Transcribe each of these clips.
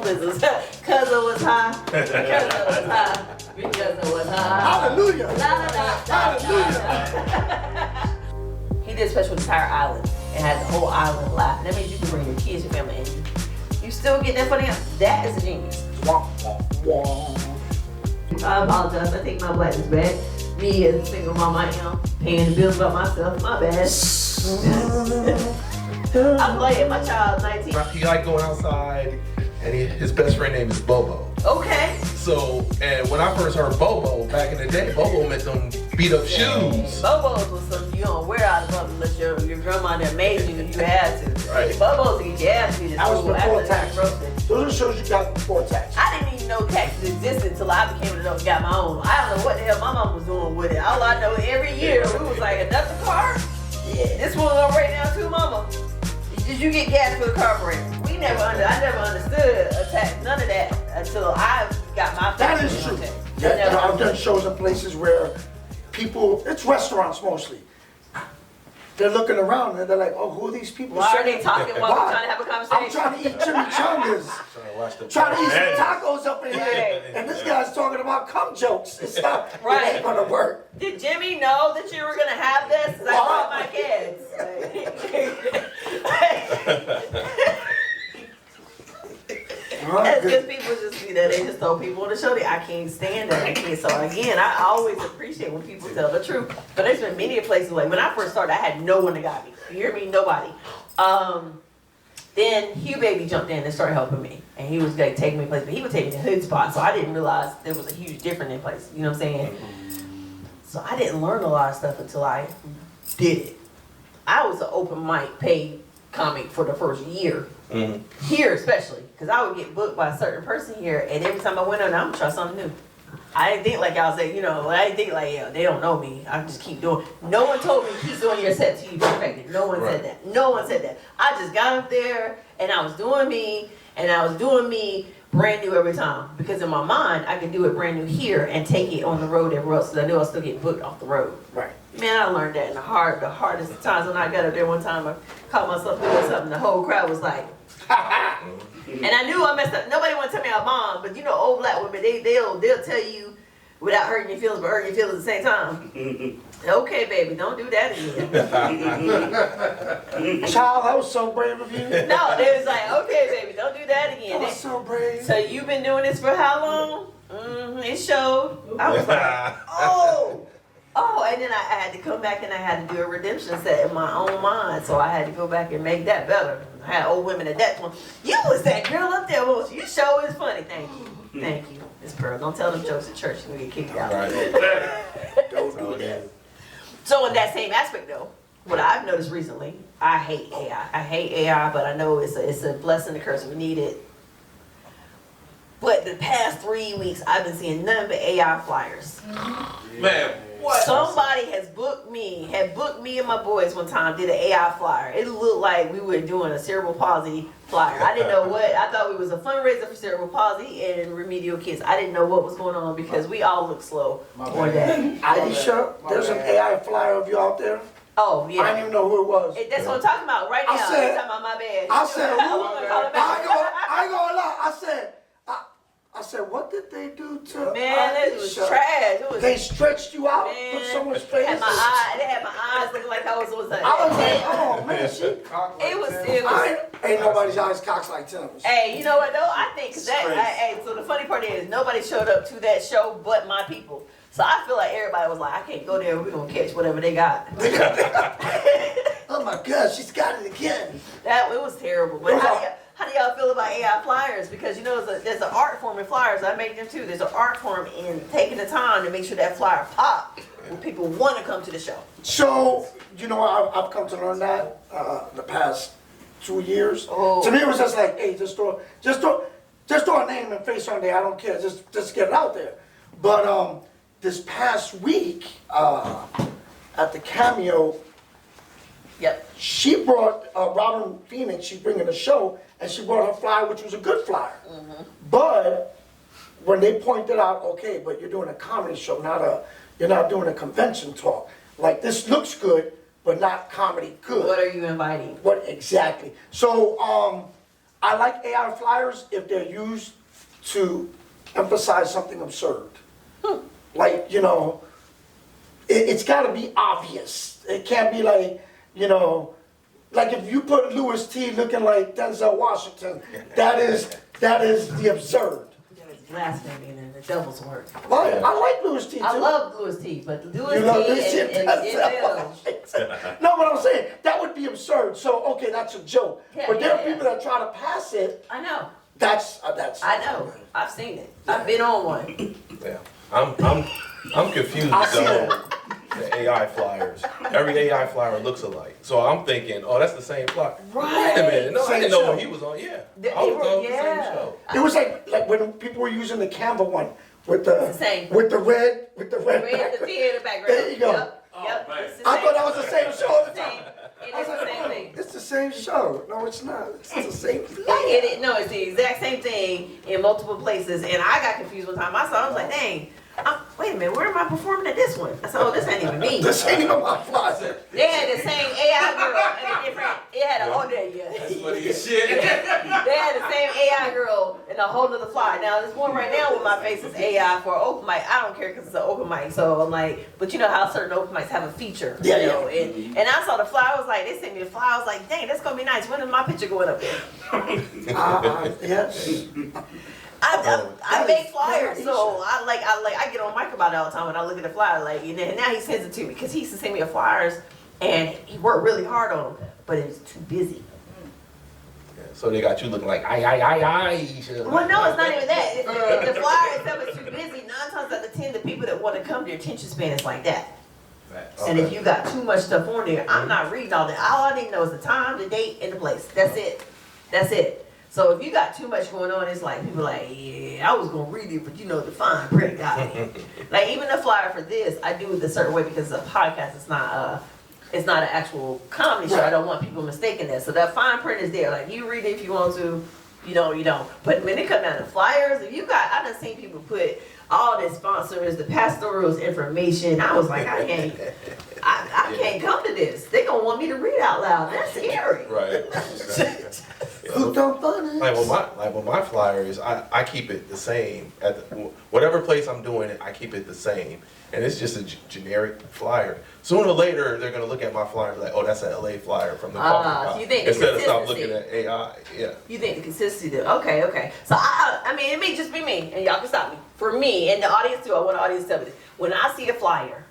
business. Cause it was high. Because it was high. Because it was high. Hallelujah. Hallelujah. He did special entire island and had the whole island laughing. That means you can bring your kids, your family, and you still get that funny. That is a genius. I apologize. I take my blackness back. Me as a single mom, I am paying the bills by myself. My bad. I'm playing. My child's 19. He like going outside, and his best friend name is Bobo. Okay. So, and when I first heard Bobo back in the day, Bobo meant them beat up shoes. Bobos was something you don't wear out of public unless your grandma that made you and you had to. Right. Bobos to get your ass beat. That was before tax. Those are shows you got before tax. I didn't even know taxes existed until I became an adult and got my own. I don't know what the hell my mom was doing with it. All I know, every year we was like, another car? Yeah. This one up right now too, mama. Did you get gas for the carburetor? I never understood a tax, none of that until I got my That is true. Yeah, I've done shows in places where people, it's restaurants mostly. They're looking around and they're like, oh, who are these people? Why are they talking while we're trying to have a conversation? I'm trying to eat chimichangas. Trying to eat some tacos up in here. Right. And this guy's talking about cum jokes. It's not, Right. It ain't gonna work. Did Jimmy know that you were gonna have this? I brought my kids. That's because people just, they just told people on the show that I can't stand it. I can't. So again, I always appreciate when people tell the truth. But there's been many places like when I first started, I had no one that got me. You hear me? Nobody. Then Hugh Baby jumped in and started helping me, and he was like taking me places, but he would take me to hood spots, so I didn't realize there was a huge difference in place. You know what I'm saying? So I didn't learn a lot of stuff until I did it. I was an open mic paid comic for the first year. Here especially, because I would get booked by a certain person here, and every time I went on, I'm gonna try something new. I didn't think like I was like, I didn't think like, yeah, they don't know me. I just keep doing. No one told me keep doing your set till you perfect it. No one said that. No one said that. I just got up there and I was doing me, and I was doing me brand new every time. Because in my mind, I could do it brand new here and take it on the road everywhere else, because I knew I was still getting booked off the road. Right. Man, I learned that in the hardest times. When I got up there one time, I caught myself doing something. The whole crowd was like, and I knew I messed up. Nobody want to tell me I'm mom, but old black women, they'll tell you without hurting your feelings, but hurting your feelings at the same time. Okay, baby, don't do that again. Child, that was so brave of you. No, they was like, okay, baby, don't do that again. That was so brave. So you've been doing this for how long? It showed. I was like, oh, and then I had to come back and I had to do a redemption set in my own mind. So I had to go back and make that better. I had old women at that point. You was that girl up there, wasn't you? You sure is funny. Thank you. Thank you. This girl, don't tell them jokes at church. You're going to get kicked out. Don't do that. So in that same aspect though, what I've noticed recently, I hate AI. I hate AI, but I know it's a blessing, a curse. We need it. But the past 3 weeks, I've been seeing nothing but AI flyers. Man, what? Somebody had booked me and my boys one time, did an AI flyer. It looked like we were doing a cerebral palsy flyer. I didn't know what, I thought it was a fundraiser for cerebral palsy and remedial kids. I didn't know what was going on because we all look slow on that. Aisha, there's an AI flyer of you out there. Oh, yeah. I didn't even know who it was. That's what I'm talking about right now. I'm talking about my bad. I said, who? I ain't gonna lie. I said, what did they do to Man, it was trash. They stretched you out, Man, put so much face. They had my eyes looking like I was like. I was like, oh man, It was. Ain't nobody's eyes cocks like Tim's. Hey, you know what though? I think so the funny part is nobody showed up to that show but my people. So I feel like everybody was like, I can't go there. We're gonna catch whatever they got. Oh my God, she's got it again. It was terrible. But how do y'all feel about AI flyers? Because there's an art form in flyers. I make them too. There's an art form in taking the time to make sure that flyer pop when people want to come to the show. So I've come to learn that the past 2 years. Oh. To me, it was just like, hey, just throw a name and face on there. I don't care. Just get it out there. But this past week at the Cameo. Yep. She brought Robin Phoenix. She's bringing a show, and she brought her flyer, which was a good flyer. Mm-hmm. But when they pointed out, okay, but you're doing a comedy show, you're not doing a convention talk. Like this looks good, but not comedy good. What are you inviting? What exactly? So I like AI flyers if they're used to emphasize something absurd. Like, you know, it's got to be obvious. It can't be like, you know, like if you put Louis T looking like Denzel Washington, that is the absurd. Blasphemy and the devil's work. Right. I like Louis T too. I love Louis T, but Louis You love T Louis T and Denzel. No, but I'm saying that would be absurd. So okay, that's a joke. Yeah, but there are yeah. people that try to pass it. I know. That's. I know. I've seen it. I've been on one. Yeah, I'm confused I see though. The AI flyers. Every AI flyer looks alike. So I'm thinking, oh, that's the same flyer. Right. Wait a minute. No, I Same didn't know show. what he was on. Yeah. They I was were- on the same yeah. show. It was like when people were using the Canva one with It's the same. with the red Red, the T in the background. There you go. Yep. man. It's the I same. thought that was the same show all the Same. time. It is the same thing. It's the same show. No, it's not. It's the same thing. I get it. No, it's the exact same thing in multiple places. And I got confused one time. I saw it, I was like, dang, wait a minute, where am I performing at this one? I said, oh, this ain't even me. This ain't even my fly. They had the same AI girl and a different, it had a whole day, That's yeah. funny as shit. They had the same AI girl and a whole nother fly. Now, this one right now with my face is AI for open mic. I don't care because it's an open mic. So I'm like, but you know how certain open mics have a feature. Yeah, you know? yeah. And I saw the fly. I was like, they sent me the fly. I was like, dang, that's going to be nice. When is my picture going up there? Yes. I make flyers, so I get on mic about it all the time when I look at the flyer, like, and then now he sends it to me because he used to send me the flyers and he worked really hard on them, but it was too busy. Yeah, so they got you looking like I. Well, no, it's not even that. If the flyer itself is too busy, 9 times out of 10, the people that want to come, their attention span is like that. And if you got too much stuff on there, I'm not reading all that. All I need to know is the time, the date, and the place. That's it. That's it. So if you got too much going on, it's like people like, yeah, I was gonna read it, but you know the fine print got me. Like even the flyer for this, I do it a certain way because it's a podcast. It's not an actual comedy show. I don't want people mistaking that. So that fine print is there. Like you read it if you want to, you don't. But when it comes down to flyers, if you got, I done seen people put all the sponsors, the pastoral's information. I was like, I can't come to this. They gonna want me to read out loud. That's scary. Right. Who don't fun Like with my flyers, I keep it the same at whatever place I'm doing it. I keep it the same, and it's just a generic flyer. Sooner or later, they're gonna look at my flyer and be like, "Oh, that's an LA flyer from the coffee shop." So you think Instead of stop consistency. looking at AI, yeah. You think the consistency do? Okay. So I mean, it may just be me, and y'all can stop me. For me, and the audience too, I want the audience to tell me this. When I see a flyer,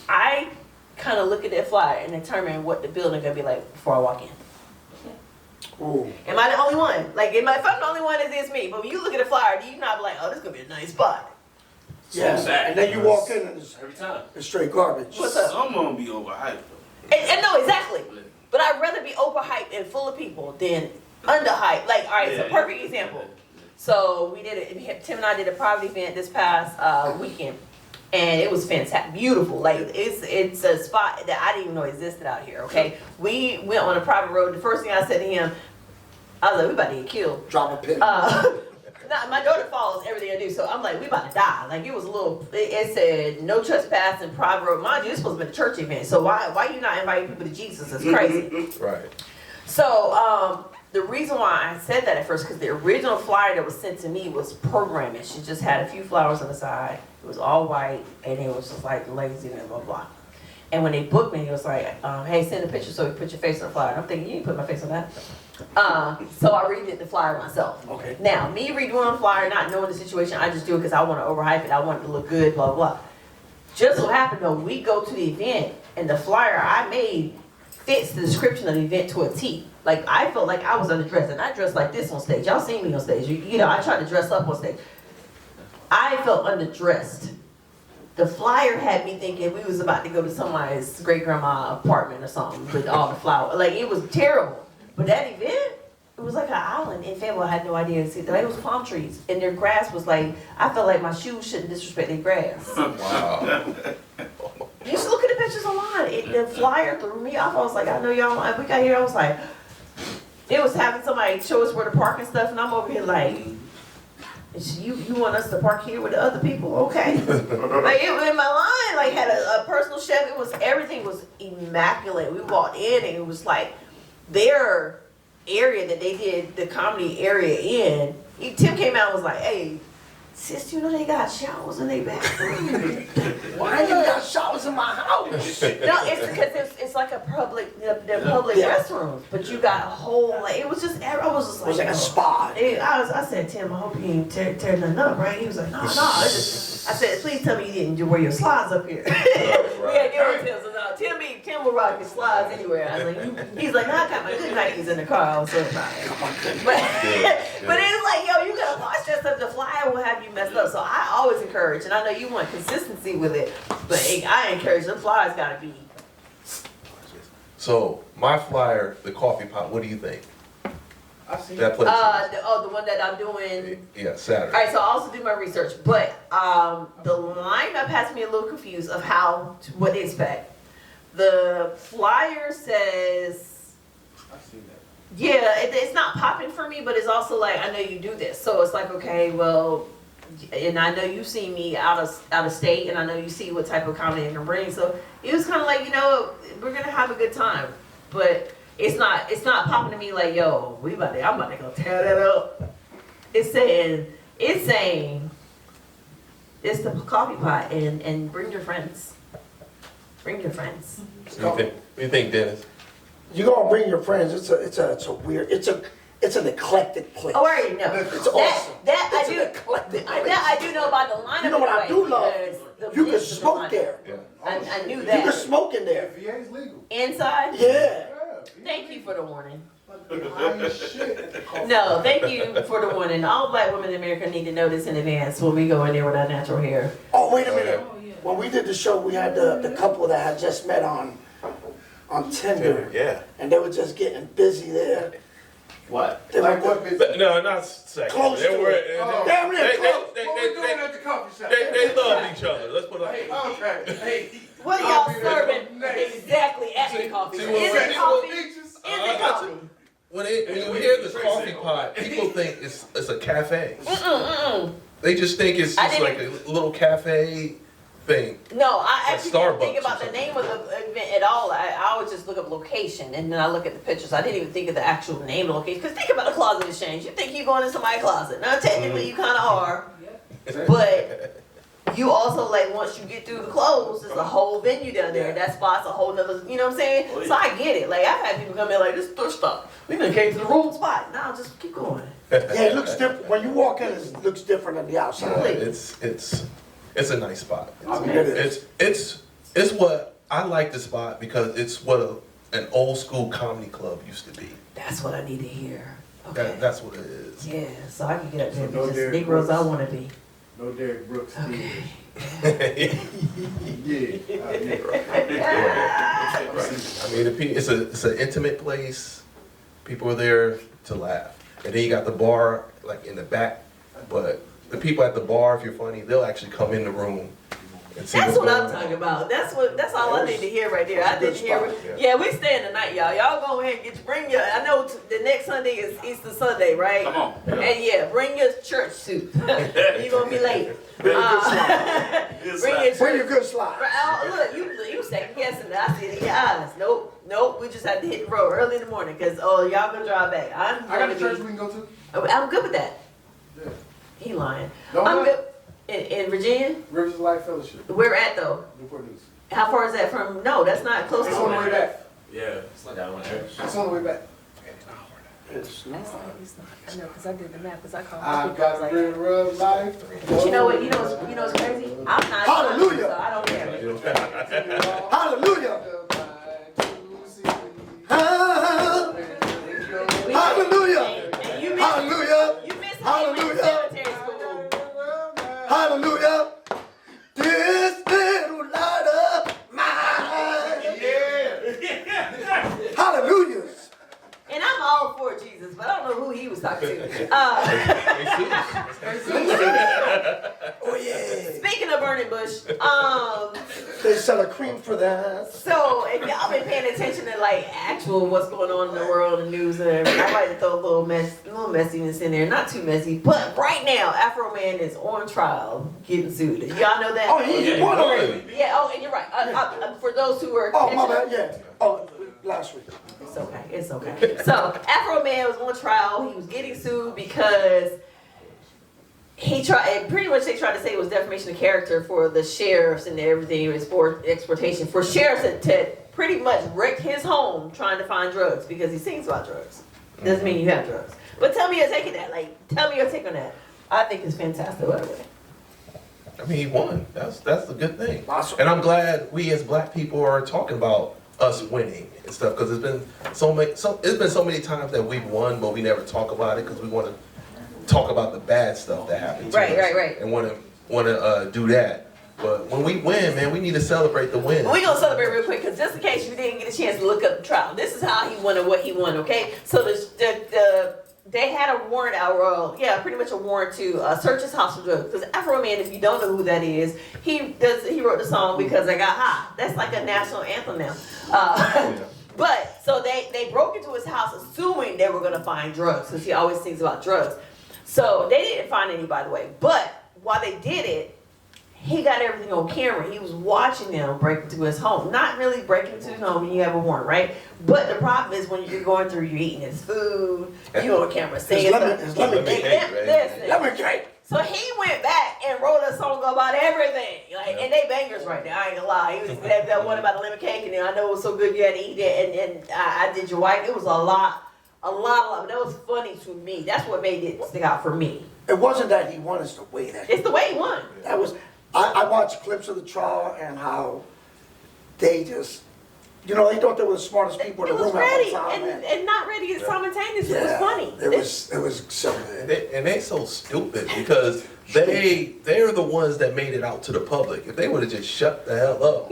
I kind of look at that flyer and determine what the building gonna be like before I walk in. Ooh. Am I the only one? Like, if I'm the only one, it's me. But when you look at a flyer, do you not be like, oh, this gonna be a nice spot? Yes. And then you walk in and Every time. it's straight garbage. What's up? Some of them be overhyped though. And no, exactly. But I'd rather be overhyped and full of people than underhyped. Like, all right, so perfect example. So we did it. Tim and I did a private event this past weekend, and it was fantastic, beautiful. Like it's a spot that I didn't even know existed out here. Okay, we went on a private road. The first thing I said to him, I was like, "We about to get killed." Drop a pin. Nah, my daughter follows everything I do, so I'm like, we about to die. Like it was a little. It said no trespassing, private road. Mind you, this supposed to be a church event, so why you not inviting people to Jesus? It's crazy. Right. So the reason why I said that at first, because the original flyer that was sent to me was programming. She just had a few flowers on the side. It was all white, and it was just like lazy and blah blah. And when they booked me, it was like, hey, send a picture so we put your face on the flyer. I'm thinking, you didn't put my face on that. So I redid the flyer myself. Okay. Now, me redoing the flyer, not knowing the situation, I just do it because I want to overhype it. I want it to look good, blah, blah. Just so happened, though, we go to the event, and the flyer I made fits the description of the event to a T. Like, I felt like I was underdressed, and I dressed like this on stage. Y'all seen me on stage. You know, I tried to dress up on stage. I felt underdressed. The flyer had me thinking we was about to go to somebody's great-grandma apartment or something with all the flowers. Like, it was terrible. But that event, it was like an island in Fayetteville. I had no idea. See, it was palm trees, and their grass was like, I felt like my shoes shouldn't disrespect their grass. Wow. You should look at the pictures online. The flyer threw me off. I was like, I know y'all, we got here, I was like, it was having somebody show us where to park and stuff, and I'm over here like, you want us to park here with the other people? Okay. Like it was in my line, like had a personal chef. It was, everything was immaculate. We walked in and it was like, area that they did the comedy area in, Tim came out and was like, "Hey, sis, you know they got showers in their bathroom." Why you got showers in my house? No, it's because it's like a public, they're public restrooms, but you got a whole, like, it was just, I was just It was like a yo. spa. I said, Tim, I hope you ain't tear nothing up, right? He was like, no. I said, please tell me you didn't wear your slides up here. Right. Yeah, Tim, so no, Tim will rock his slides anywhere. I was like, he's like, no, I got my good Nikes in the car. I was so proud. But it's like, yo, you gotta watch that stuff. The flyer will have you messed up. So I always encourage, and I know you want consistency with it, but I encourage the flyers gotta be. So my flyer, the coffee pot. What do you think? I see. That place. The one that I'm doing. Yeah, Saturday. All right, so I also do my research, but the lineup has me a little confused of what they expect. The flyer says, I see that. yeah, it's not popping for me, but it's also like, I know you do this, so it's like, okay, well, and I know you see me out of state, and I know you see what type of comedy I can bring, so it was kind of like, we're gonna have a good time, but it's not popping to me like, yo, I'm about to go tear that up. It's saying it's the coffee pot and bring your friends. Bring your friends. What do you think, Dennis? You're gonna bring your friends. It's a weird. It's an eclectic place. Oh, I already know. It's awesome. That It's an eclectic place. I do know about the lineup. You know what I do love? because You the- can the smoke lineup. there. Yeah. I knew You that. can smoke in there. VA's legal. Inside? Yeah. Yeah. Thank you for the warning. High as shit at the coffee. No, thank you for the warning. All black women in America need to know this in advance when we go in there with our natural hair. Oh, wait a minute. When we did the show, we had the couple that had just met on Tinder, Yeah. and they were just getting busy there. What? They Like were what business? No, not second. Close They to were. it. Oh. Damn near close. What we doing at the coffee shop? They love each other. Let's put it like that. Okay. Hey. What are I'll y'all be there serving next. exactly at the coffee? see Is what it we're- coffee? Beaches. Is it coffee? When you hear this coffee pot, people think it's a cafe. They just think it's I just like didn't- a little cafe thing. No, I Like actually didn't think Starbucks about or the name of the event at all. I always just look up location and then I look at the pictures. I didn't even think of the actual name of the location. Because think about the closet exchange. You think you're going in somebody's closet. Now, technically, you kind of are. But you also, like, once you get through the clothes, there's a whole venue down there. That spot's a whole nother, you know what I'm saying? Oh, yeah. So I get it. Like, I've had people come in like, this is thrift stop. We done came to the wrong spot. No, just keep going. Yeah, it looks different. When you walk in, it looks different than the outside. It's a nice spot. I mean, it is. It's what I like the spot because it's what an old school comedy club used to be. That's what I need to hear. Okay. That's what it is. Yeah, so I can get up there and So no be just Derrick Negroes I Brooks. want to be. No Derrick Brooks. Okay. Yeah. I mean, it's an intimate place. People are there to laugh, and then you got the bar like in the back. But the people at the bar, if you're funny, they'll actually come in the room and see That's what's what I'm going on. talking about. That's all I need to hear right there. I Good didn't hear. spot, Yeah, we staying tonight, y'all. Y'all go ahead and bring your. I know the next Sunday is Easter Sunday, right? Come on. And yeah, bring your church suit. You're gonna be late. Bring a good slide. Bring your Bring your church. good slide. Look, you second guessing that. I see it in your eyes. Nope. We just had to hit the road early in the morning because y'all gonna drive back. I got a church we can go to. I'm good with that. Yeah. He lying. No, I'm no. good. In Virginia, Rivers of Life Fellowship. where at though? Newport News. How far is that from? No, that's not close It's to on the way back. Yeah, it's like down there. It's on the way back. It's not. I know, because I did the math, because I called I've got a river of life. But you know what? You know what's crazy? I'm not. Hallelujah. So I don't care. Hallelujah. Ah, Hallelujah. And you missed, Hallelujah. you missed Hallelujah. military school. Hallelujah. This little light of mine. Hallelujah. And I'm all for Jesus, but I don't know who he was talking to. Oh yeah. Speaking of burning bush, They sell a cream for that. so if y'all been paying attention to like actual what's going on in the world and news and everything, I like to throw a little messiness in there. Not too messy, but right now, Afro Man is on trial, getting sued. Y'all know that? Oh, he's Yeah. one already. Yeah. Oh, and you're right. For those who are Oh, my bad. Yeah. Oh, last week. It's okay. It's okay. So Afro Man was on trial. He was getting sued because he pretty much they tried to say it was defamation of character for the sheriffs and everything, exportation for sheriffs to pretty much wreck his home trying to find drugs because he sings about drugs. Doesn't mean you have drugs. But tell me your take on that. Like, tell me your take on that. I think it's fantastic, by the way. I mean, he won. That's a good thing. And I'm glad we as black people are talking about us winning and stuff because it's been so many times that we've won, but we never talk about it because we want to talk about the bad stuff that happened to us. Right. And want to do that. But when we win, man, we need to celebrate the win. We're going to celebrate real quick because just in case you didn't get a chance to look up the trial, this is how he won and what he won, okay? So they had a warrant out, pretty much a warrant to search his house for drugs. Because Afro Man, if you don't know who that is, he wrote the song Because I Got High. That's like a national anthem now. But, so they broke into his house assuming they were going to find drugs because he always sings about drugs. So they didn't find any, by the way. But while they did it, he got everything on camera. He was watching them break into his home. Not really breaking into his home when you have a warrant, right? But the problem is when you're going through, you're eating his food, you on camera saying It's lemon cake. So he went back and wrote a song about everything. And they bangers right now, I ain't gonna lie. He was that one about the lemon cake, and I know it was so good you had to eat it, and I did your wife. It was a lot. But that was funny to me. That's what made it stick out for me. It wasn't that he won, it's the way that It's the way he won. that was. I watched clips of the trial and how they just, they thought they were the smartest people in the room. It was ready at one time, and not ready simultaneously. It was funny. It was so good. And they so stupid because they're the ones that made it out to the public. If they would have just shut the hell up,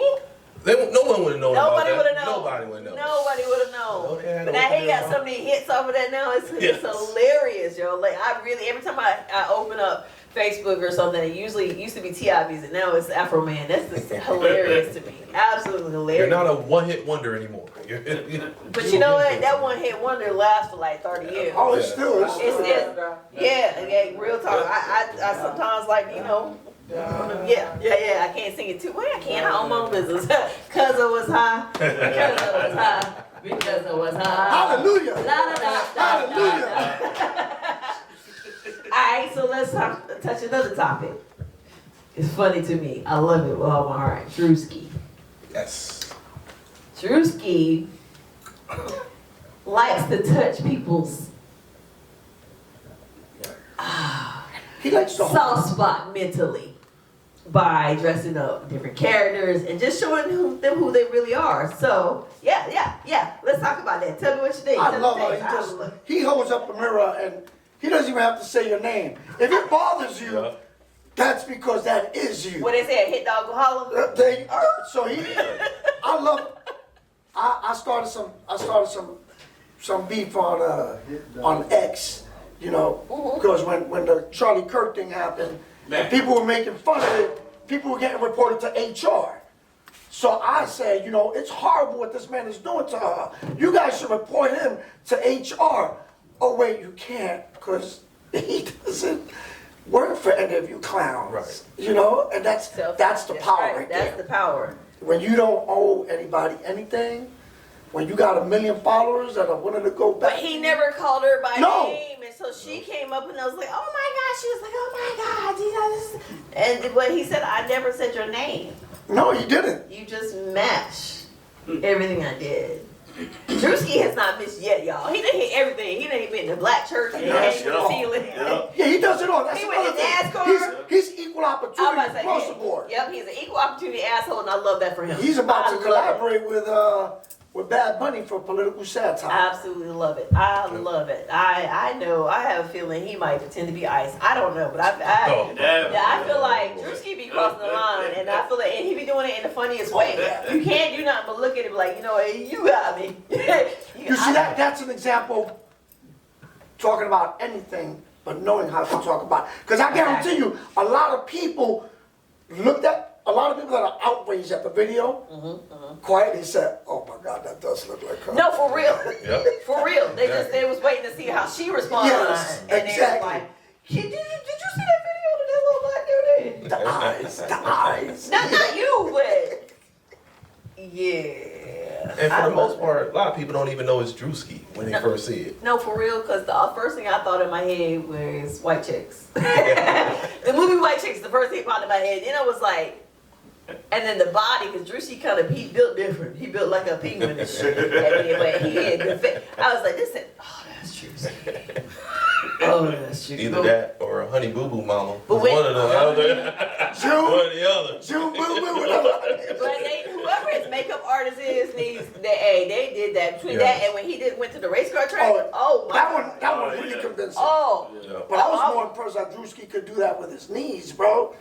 no one would have known about that. Nobody would have known. Nobody would have known. But now he got so many hits over that now. It's hilarious, yo. Like I really, every time I open up Facebook or something, it used to be T.I. music. Now it's Afro Man. That's just hilarious to me. Absolutely hilarious. You're not a one-hit wonder anymore. But you know what? That one-hit wonder lasts for like 30 years. Oh, it's still. Yeah, real talk. I sometimes like, I can't sing it too well. I can't. I own my own business. Cause I was high. Because I was high. Hallelujah. La, da, da, da, Hallelujah. da. Alright, so let's touch another topic. It's funny to me. I love it with all my heart. Drewski. Yes. Drewski likes to touch people's He likes to soft spot mentally by dressing up different characters and just showing them who they really are. So, yeah. Let's talk about that. Tell me what you think. I love how he holds up a mirror and he doesn't even have to say your name. If it bothers you, that's because that is you. What they say, hit dog will holler. So I started some beef on X, because when the Charlie Kirk thing happened, and people were making fun of it, people were getting reported to HR. So I said, it's horrible what this man is doing to her. You guys should report him to HR. Oh wait, you can't because he doesn't work for any of you clowns. Right. And that's the power right there. That's the power. When you don't owe anybody anything, when you got 1 million followers that are willing to go back. But he never called her by name, and so she came up and I was like, oh my God. She was like, oh my God, And but he said, I never said your name. No, you didn't. You just matched everything I did. Drewski has not missed yet, y'all. He done hit everything. He done hit the black church. He done hit the ceiling. Yeah, he does it all. That's He went to another thing. NASCAR. He's equal I was opportunity about to say, across the board. Yep, he's an equal opportunity asshole, and I love that for him. He's about I to love collaborate with Bad Bunny for political satire. I absolutely love it. I love it. I know. I have a feeling he might pretend to be Ice. I don't know, but I feel like Drewski be crossing the line, and I feel like, and he be doing it in the funniest way. You can't do nothing but look at it like, you got me. You see that's an example talking about anything but knowing how to talk about it. Because I guarantee you, a lot of people that are outraged at the video quietly said, oh my God, that does look like her. No, for real. Yep. For real. They was waiting to see how she responded. Yes, and they exactly. was like, did you see that video of that little black dude there? The eyes. Not you, but yeah. And for the most part, a lot of people don't even know it's Drewski when they first see it. No, for real, because the first thing I thought in my head was White Chicks. The movie White Chicks, the first thing popped in my head. Then I was like, and then the body, because Drewski he built different. He built like a penguin and shit. But he had good face. I was like, that's Drewski. Oh, that's true. Either that or a Honey Boo Boo Mama. But One of the other. June, One or the other. June, boo, boo. But whoever his makeup artist is needs they did that between that and when he went to the race car track. Oh my that God. one really convincing. Oh. Yeah. But I was more impressed that Drewski could do that with his knees, bro.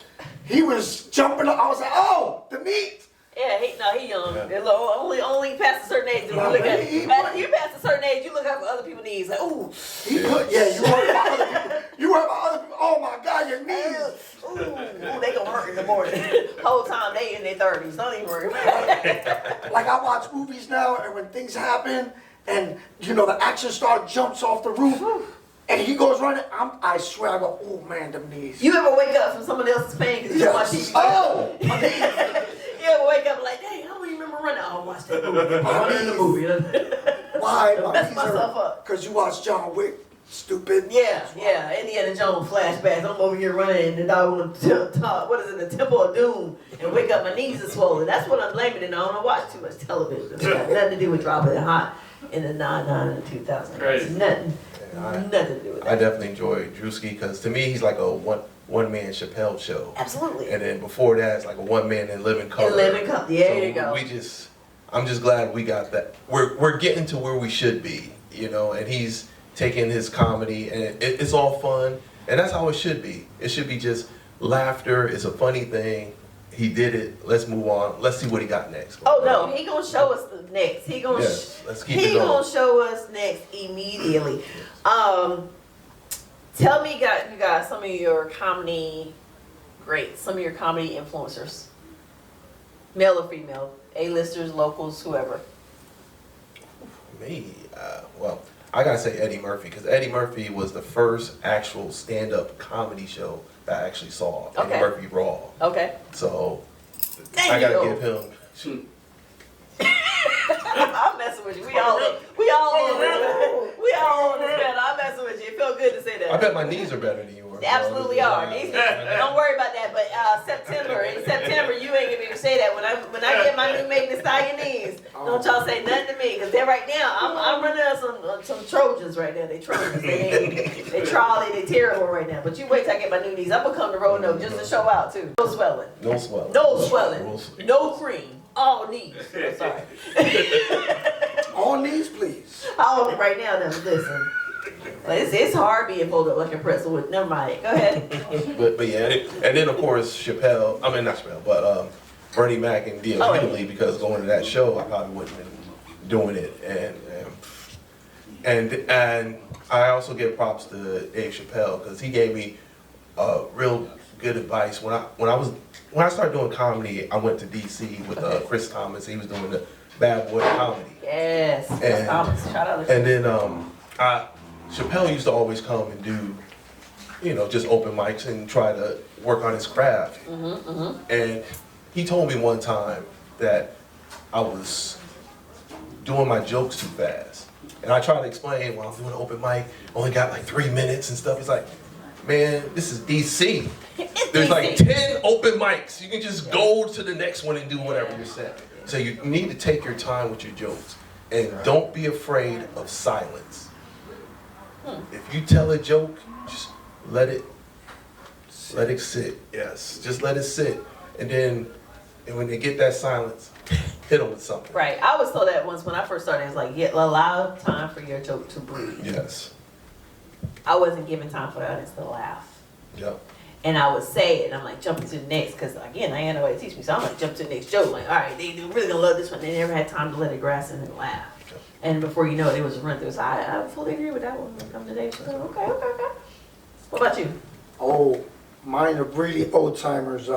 He was jumping up. I was like, oh, the meat. Yeah, he young. Yeah. Only past a certain age. You look at you past a certain age, you look up for other people's knees. Like, ooh. You heard about other people. You heard about other people. Oh my God, your knees. Ooh, they gonna hurt in the morning. Whole time they in their 30s. Don't even worry. Like I watch movies now, and when things happen, and the action star jumps off the roof, and he goes running, I swear I go, oh man, them knees. You ever wake up from someone else's pain because you watch TV? Oh, my knees. You ever wake up like, dang, I don't even remember running. Oh, watch that movie. I'm running in the movie. Why? My Mess knees myself hurt. up. Because you watch John Wick, stupid. Yeah. Indiana Jones flashbacks. I'm over here running in the dog on the top. What is it? The Temple of Doom, and wake up. My knees are swollen. That's what I'm blaming it on. I don't watch too much television. It's got nothing to do with dropping it hot in the 99 and 2000. Crazy. Nothing to do with that. I definitely enjoy Drewski because to me he's like a one-man Chappelle show. Absolutely. And then before that, it's like a one-man in Living Color. There you go. I'm just glad we got that. We're getting to where we should be, and he's taking his comedy, and it's all fun, and that's how it should be. It should be just laughter. It's a funny thing. He did it. Let's move on. Let's see what he got next. Oh no, he gonna show us the next. Let's keep it going. Gonna show us next immediately. Tell me, you got some of your comedy greats, some of your comedy influencers, male or female, A-listers, locals, whoever. Me, well, I gotta say Eddie Murphy because Eddie Murphy was the first actual stand-up comedy show that I actually saw. Okay. Eddie Murphy Raw. Okay. So There I you gotta go. give him. I'm messing with you. We all on this. We all on this panel. I'm messing with you. It felt good to say that. I bet my knees are better than yours. They absolutely are. Don't worry about that. But in September, you ain't gonna be able to say that. When I get my new Megan Thee Stallion knees, don't y'all say nothing to me, because they're right now. I'm running on some Trojans right now. They Trojans. They Charlie. They terrible right now. But you wait till I get my new knees. I'm gonna come to Roanoke just to show out too. No swelling. No swelling. No swelling. No cream. All knees. I'm sorry. All knees, please. All right now, now listen. It's hard being pulled up like a pretzel with. Never mind. Go ahead. But yeah, and then of course Chappelle. I mean not Chappelle, but Bernie Mac and D.L. Hughley, because going to that show I probably wouldn't have been doing it. And I also give props to Dave Chappelle because he gave me real good advice when I started doing comedy. I went to D.C. with Chris Thomas. He was doing the Bad Boy comedy. Yes. Shout out. And then Chappelle used to always come and do, just open mics and try to work on his craft. And he told me one time that I was doing my jokes too fast. And I tried to explain, when I'm doing an open mic, only got like 3 minutes and stuff. He's like, man, this is DC. There's like 10 open mics. You can just go to the next one and do whatever you said. So you need to take your time with your jokes. And don't be afraid of silence. If you tell a joke, just let it sit. Yes, just let it sit. And then when they get that silence, hit them with something. Right. I was told that once when I first started. It's like, allow time for your joke to breathe. Yes. I wasn't giving time for the audience to laugh. Yep. And I would say it, and I'm like, jumping to the next, because again, I had nobody to teach me, so I'm like, jump to the next joke. Like, all right, they're really gonna love this one. They never had time to let it grass in and laugh. And before you know it, it was a run through. So I fully agree with that one. When it comes to Dave Chappelle. Okay. What about you? Oh, mine are really old timers.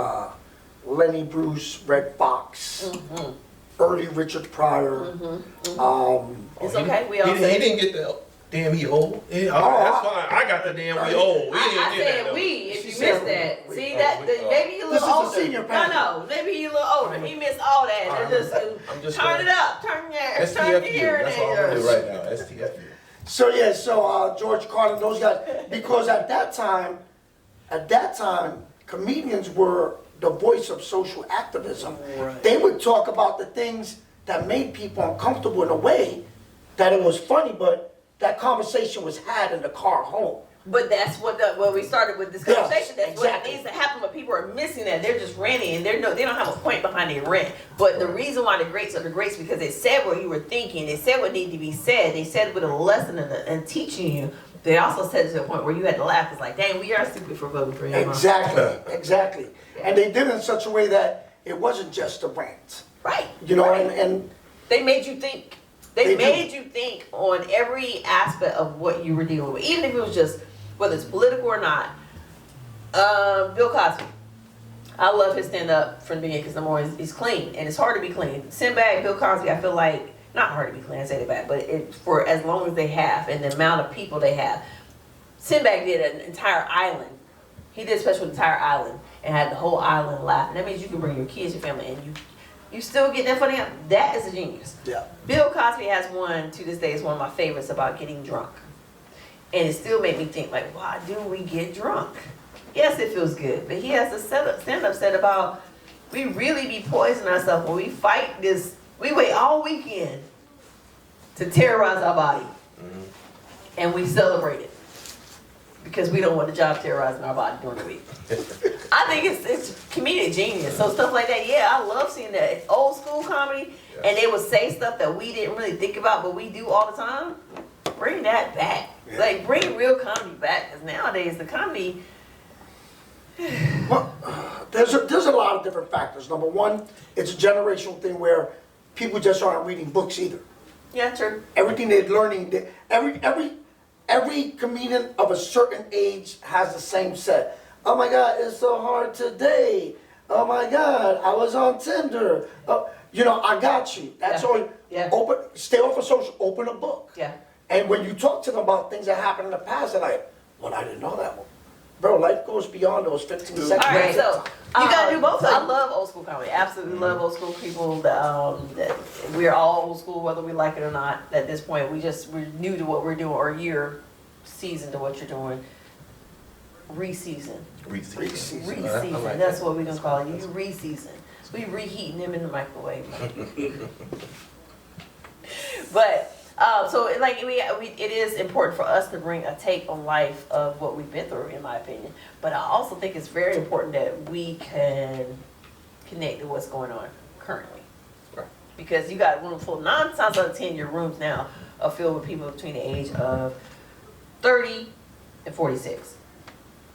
Lenny Bruce, Red Fox, early Richard Pryor. It's okay. We all He say didn't get the damn he old. Yeah, that's fine. I got the damn we old. I said we. If you missed that, see that maybe you a little older. Senior panel. No, maybe you a little older. He missed all that. I'm just Turn it up. Turn your. It's time to hear STFU. That's all I'm gonna do right now. STFU. So yeah, George Carlin, those guys, because at that time, comedians were the voice of social activism. Right. They would talk about the things that made people uncomfortable in a way that it was funny, but that conversation was had in the car home. But that's what we started with this Yes, conversation. That's exactly. what needs to happen. But people are missing that. They're just ranting, and they don't have a point behind their rant. But the reason why the greats are the greats because they said what you were thinking. They said what needed to be said. They said it with a lesson and teaching you. They also said it to a point where you had to laugh. It's like, dang, we are stupid for voting for him. Exactly. And they did it in such a way that it wasn't just a rant. Right. You know, right. and They made you think. They made you think on every aspect of what you were dealing with, even if it was just whether it's political or not. Bill Cosby, I love his stand up from the beginning because number one, he's clean and it's hard to be clean. Sinbad, Bill Cosby, I feel like not hard to be clean. I say that bad, but for as long as they have and the amount of people they have. Sinbad did an entire island. He did a special entire island and had the whole island laughing. That means you can bring your kids, your family, and you still get that funny. That is a genius. yeah. Bill Cosby has one to this day. It's one of my favorites about getting drunk. And it still made me think, like, why do we get drunk? Yes, it feels good. But he has a stand-up set about we really be poisoning ourselves when we fight this. We wait all weekend to terrorize our body. Mm-hmm. And we celebrate it. Because we don't want the job terrorizing our body during the week. I think it's comedic genius. So stuff like that, yeah, I love seeing that. It's old school comedy. Yeah. And they would say stuff that we didn't really think about, but we do all the time. Bring that back. Yeah. Like, bring real comedy back. Because nowadays, the comedy... Well, there's a lot of different factors. Number one, it's a generational thing where people just aren't reading books either. Yeah, true. Everything they're learning, every comedian of a certain age has the same set. Oh my God, it's so hard today. Oh my God, I was on Tinder. I got you. That's Yeah. all. Yeah. Stay off of social. Open a book. Yeah. And when you talk to them about things that happened in the past, they're like, "Well, I didn't know that one." Bro, life goes beyond those 15 seconds. All right, so you gotta do both. I them. love old school comedy. Absolutely love old school people. That we're all old school, whether we like it or not. At this point, we're new to what we're doing, or you're seasoned to what you're doing. Re-season. Re-season. I like That's that. what we're gonna call it. You re-season. We reheating them in the microwave. But it is important for us to bring a take on life of what we've been through, in my opinion. But I also think it's very important that we can connect to what's going on currently. Right. Because you got room full, 9 times out of 10, your rooms now are filled with people between the age of 30 and 46.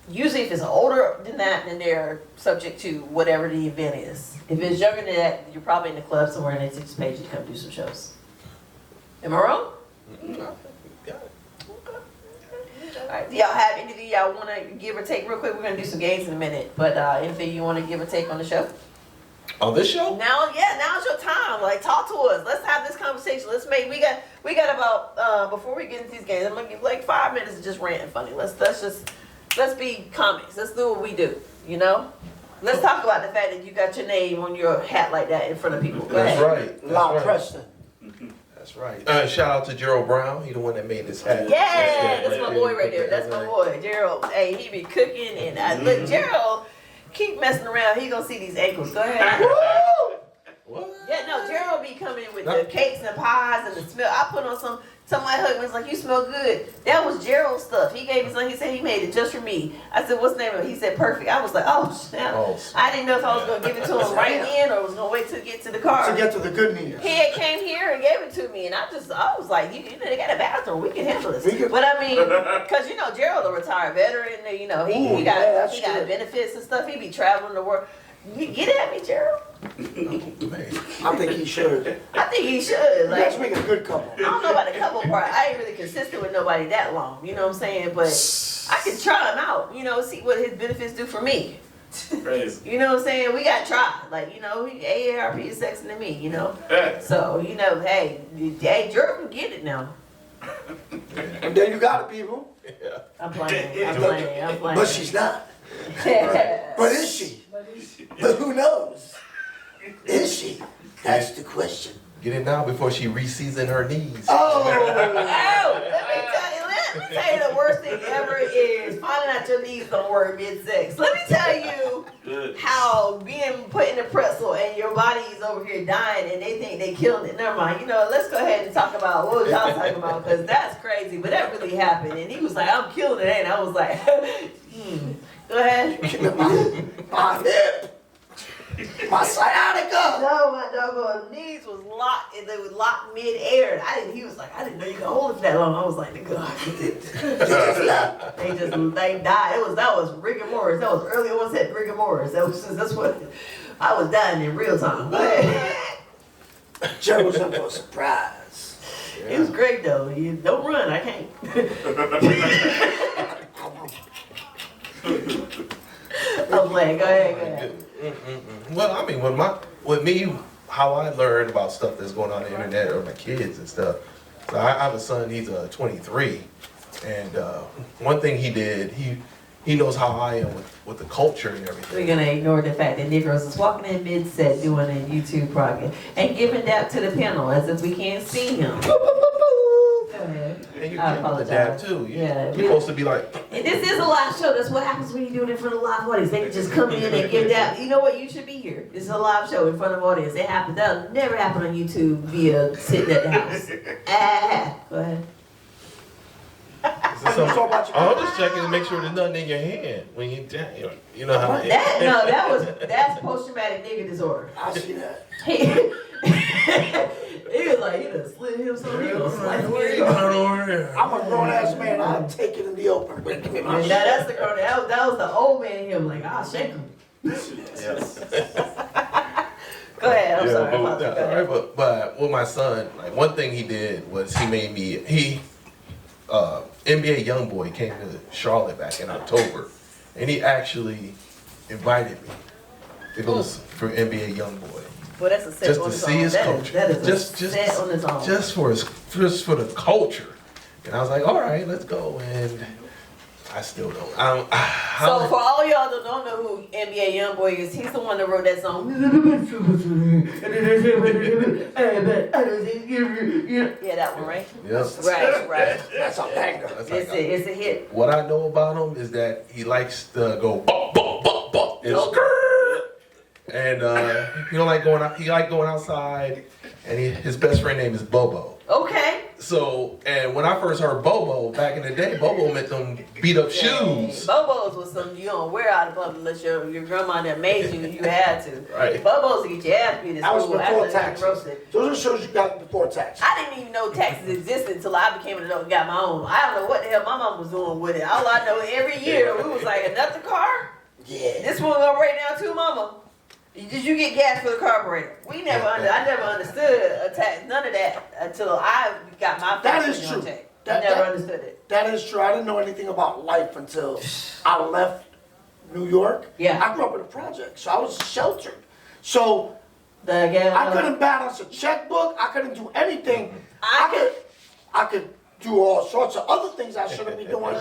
Usually if it's older than that, then they're subject to whatever the event is. If it's younger than that, you're probably in the club somewhere and they anticipate you to come do some shows. Am I wrong? Got it. All right, do y'all have anything y'all want to give or take real quick? We're going to do some games in a minute, but anything you want to give or take on the show? On this show? Now's your time. Like, talk to us. Let's have this conversation. We got about before we get into these games, I'm gonna give like 5 minutes of just ranting funny. Let's be comics. Let's do what we do. You know. Let's talk about the fact that you got your name on your hat like that in front of people. Go That's ahead. right. That's Loud right. Preston. That's right. Shout out to Gerald Brown. He the one that made this hat. Yeah, that's my boy right there. That's my boy, Gerald. Hey, he be cooking, and look, Gerald, keep messing around. He gonna see these ankles. Go ahead. Woo! What? Yeah, no, Gerald be coming with the cakes and pies and the smell. I put on some of my husband was like, "You smell good." That was Gerald's stuff. He gave me some. He said he made it just for me. I said, "What's the name of it?" He said, "Perfect." I was like, "Oh snap!" Oh. I didn't know if I was gonna give it to him right then or was gonna wait till get to the car. To get to the good news. He had came here and gave it to me, and I was like, you know, they got a bathroom, we can handle this. We can- But I mean, because you know, Gerald, a retired veteran, and he Ooh, he yeah, got good. benefits and stuff. He be traveling the world. You get at me, Gerald? Man. I think he should. I think he should. You Like, guys make a good couple. I don't know about the couple part. I ain't really consistent with nobody that long. You know what I'm saying? But I can try him out. You know, see what his benefits do for me. Crazy. You know what I'm saying? We got to try. Like, you know, AARP is sexing to me. You know. So you know, hey, Gerald can get it now. And then you got it, people. Yeah. I'm playing. But she's not. Yeah. But is she? But who knows? Is she? That's the question. Get it now before she re-season her knees. Oh, Oh, let me tell you the worst thing ever is finding out your knees don't work mid-sex. Let me tell you how being put in a pretzel and your body is over here dying and they think they killed it. Never mind. You know, let's go ahead and talk about what was y'all talking about because that's crazy, but that really happened. And he was like, I'm killing it, and I was like, Go ahead. my hip. My sciatica. No, my doggone knees was locked, and they was locked mid-air. He was like, I didn't know you could hold it for that long. I was like, nigga, they died. That was rigor mortis. That was early onset rigor mortis. That's what I was dying in real time. Jerry was in for a surprise. It was great though. You don't run, I can't. I'm playing. Go ahead. Well, I mean, with me, how I learned about stuff that's going on the internet or my kids and stuff. So I have a son. He's 23, and one thing he did, he knows how I am with the culture and everything. We're gonna ignore the fact that Nick Rose is walking in mid-set doing a YouTube project and giving that to the panel as if we can't see him. Go ahead. And you I get with the dab apologize. too. Yeah, You're supposed to be like. And this is a live show. That's what happens when you do it in front of live audience. They just come in and give that. You know what? You should be here. It's a live show in front of audience. It happens. That'll never happen on YouTube via sitting at the house. Go ahead. I'm just checking to make sure there's nothing in your hand when you you know how. That's post-traumatic nigga disorder. I see that. He was like, he done slid him so he gonna slice me. I'm a grown ass man. I'll take it in the open. Wait, give me my shit. That's the girl. That was the old man in him. Like, I'll shake him. Yes. Go ahead. I'm Yeah, sorry. but, Go ahead. but with my son, like one thing he did was he made me NBA YoungBoy came to Charlotte back in October, and he actually invited me to go for NBA YoungBoy. Well, that's a set Just on to its see own. his That culture. is a set on its own. Just for the culture. And I was like, all right, let's go. And I still don't. So for all y'all that don't know who NBA YoungBoy is, he's the one that wrote that song. Yeah, that one, right? Yes. Right. That's a banger. It's a hit. What I know about him is that he likes to go bop, bop, bop, bop. And he don't like going out. He like going outside, and his best friend name is Bobo. Okay. So, and when I first heard Bobo back in the day, Bobo meant them beat up shoes. Bobos was something you don't wear out of public unless your grandma that made you had to. Right. Bobos to get your ass beat. That was before taxes. Those are shows you got before taxes. I didn't even know taxes existed until I became an adult and got my own. I don't know what the hell my mom was doing with it. All I know, every year we was like, another car? Yeah. This one gonna break down too, mama. Did you get gas for the carburetor? I never understood a tax, none of that until I got my That first is check. true. I never understood it. That is true. I didn't know anything about life until I left New York. Yeah. I grew up in a project, so I was sheltered. So The gas. I couldn't balance a checkbook. I couldn't do anything. I could do all sorts of other things I shouldn't be doing,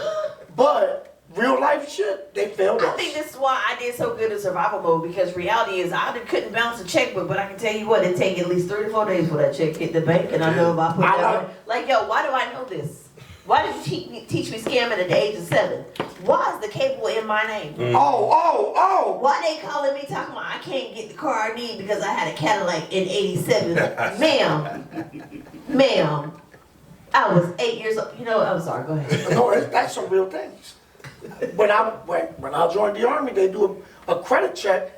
but real life shit, they failed us. I think this is why I did so good in survival mode, because reality is I couldn't balance a checkbook, but I can tell you what, it take at least 3 to 4 days for that check hit the bank, and I know if I put that on. Like, yo, why do I know this? Why did you teach me scamming at the age of 7? Why is the cable in my name? Oh. Why they calling me talking about I can't get the car I need because I had a Cadillac in 87? Ma'am, I was 8 years old. You know, I'm sorry, go ahead. No, that's some real things. When I joined the Army, they do a credit check.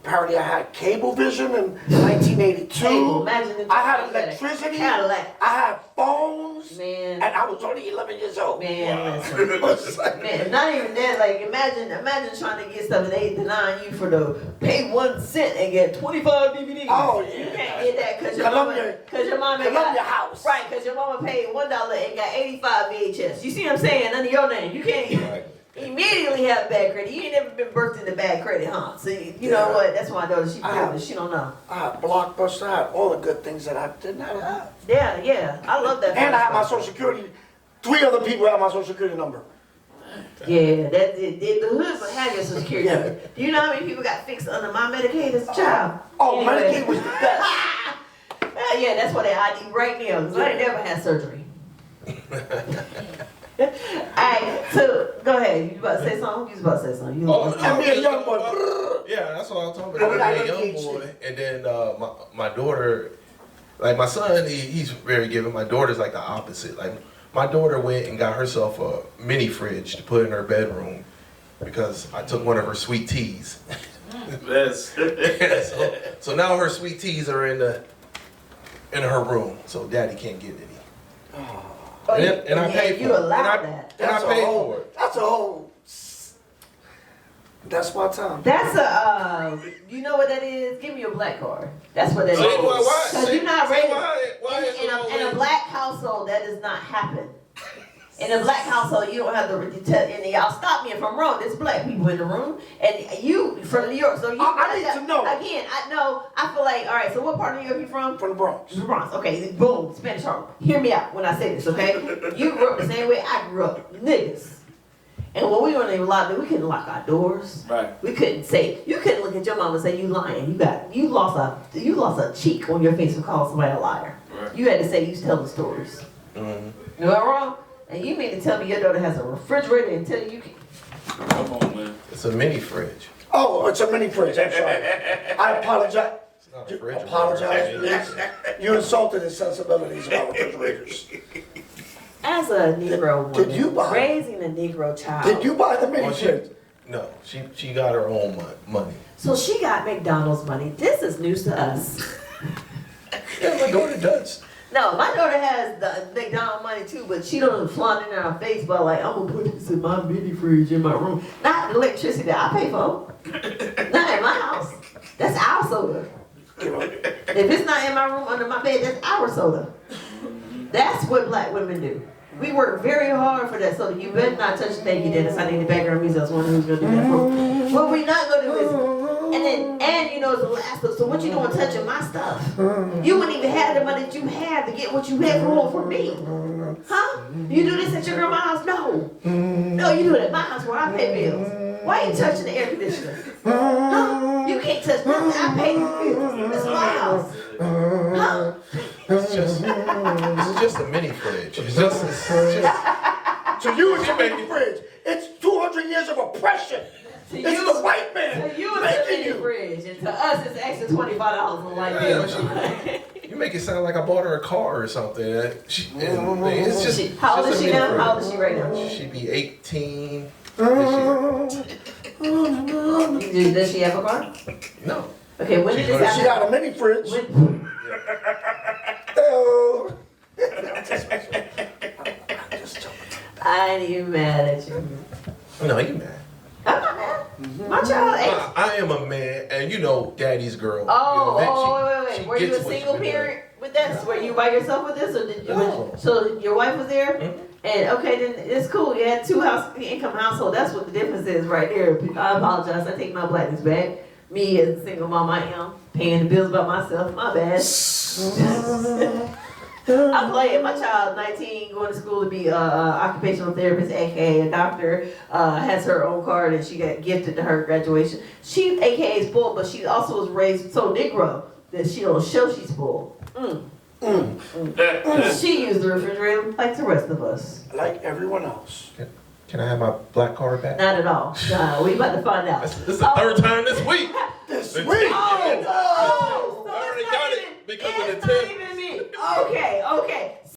Apparently I had cable vision in 1982. Cable, imagine the I had you got a electricity. Cadillac. I had phones. Man. And I was only 11 years old. Man, listen. Man, not even that. Like, imagine trying to get stuff and they denying you for the pay 1 cent and get 25 DVDs. Oh, yeah. You can't get that because your mama Columbia House. Right, because your mama paid $1 and got 85 VHS. You see what I'm saying? Under your name, you can't immediately have bad credit. You ain't never been birthed into bad credit, huh? So you know what? That's my daughter. She privileged. She don't know. I had Blockbuster. I had all the good things that I did not have. Yeah. I love that. And I had my Social Security. 3 other people had my Social Security number. Yeah, that's it. The hood would have your Social Security number. Do you know how many people got fixed under my Medicaid as a child? Oh, Anyway. Medicaid was the best. Yeah, that's what they ID right now, because I ain't never had surgery. Alright, so go ahead. You about to say something? You was about to say something. And me a young boy. Yeah, that's what I'm talking about. I was a young boy, and then my daughter, like my son, he's very giving. My daughter's like the opposite. Like my daughter went and got herself a mini fridge to put in her bedroom because I took one of her sweet teas. Yes. So now her sweet teas are in her room, so Daddy can't get any. And I paid for it. You allowed that. And I paid for it. That's a whole. That's my time. That's a, you know what that is? Give me your black card. That's what that is. Why? Because you're not raised Why in a black household. That does not happen. In a black household, you don't have to tell. And y'all stop me if I'm wrong. There's black people in the room, and you from New York. So you. I need to know. Again, I know. I feel like, all right. So what part of New York you from? From the Bronx. The Bronx. Okay. Boom. Spanish Harlem. Hear me out when I say this. Okay. You grew up the same way I grew up. Niggas. And when we weren't even locked, we couldn't lock our doors. Right. We couldn't say, you couldn't look at your mom and say you lying. You lost a cheek on your face for calling somebody a liar. Right. You had to say you tell the stories. Mm-hmm. You know what I'm wrong? And you mean to tell me your daughter has a refrigerator and tell you can. Come on, man. It's a mini fridge. Oh, it's a mini fridge. I'm sorry. I apologize. It's not a fridge. Apologize, please. You insulted his sensibilities about refrigerators. As a Negro woman, Did you buy- raising a Negro child. Did you buy the mini Well, fridge? No, she got her own money. So she got McDonald's money. This is news to us. Yeah, my daughter does. No, my daughter has the McDonald's money too, but she don't flaunt it in her face by like, I'm gonna put this in my mini fridge in my room. Not the electricity that I pay for. Not in my house. That's our soda. If it's not in my room under my bed, that's our soda. That's what black women do. We work very hard for that soda. You better not touch. Thank you, Dennis. I need the background music. I was wondering who's gonna do that for me. What we not gonna do is, and you know it's the last stuff. So what you doing touching my stuff? You wouldn't even have the money that you have to get what you had for me. Huh? You do this at your grandma's house? No. No, you do it at my house where I pay bills. Why are you touching the air conditioner? Huh? You can't touch nothing. I pay the bills. It's my house. Huh? It's just a mini fridge. It's just To you, it's a mini fridge. It's 200 years of oppression. To It's you- the white man To you, it's a making mini you. fridge, and to us, it's extra $25 on light bill. You make it sound like I bought her a car or something. It's just. How old just is a she mini now? fridge. How old is she right now? She'd be 18 this Does she have a car? year. No. Okay, when did this She happen? got a mini fridge. When, Oh. I ain't even mad at you. No, you mad. I'm not mad. My child ain't. I am a man, and you know, daddy's girl. Oh, you know, wait. she Were you gets a what single she been parent with this? Were you by yourself with this, or did you? No. So your wife was there, Mhm. and okay, then it's cool. You had income household. That's what the difference is right there. I apologize. I take my blackness back. Me as a single mom, I am paying the bills by myself. My bad. I'm playing. My child, 19, going to school to be an occupational therapist, aka a doctor, has her own card, and she got gifted to her graduation. She, aka, spoiled, but she also was raised so Negro that she don't show she's spoiled. She used the refrigerator like the rest of us. Like everyone else. Can I have my black card back? Not at all. Nah, we about to find out. This is the third time this week. This This week. week. Oh, I already got it because of the it's not tip. even me. Okay.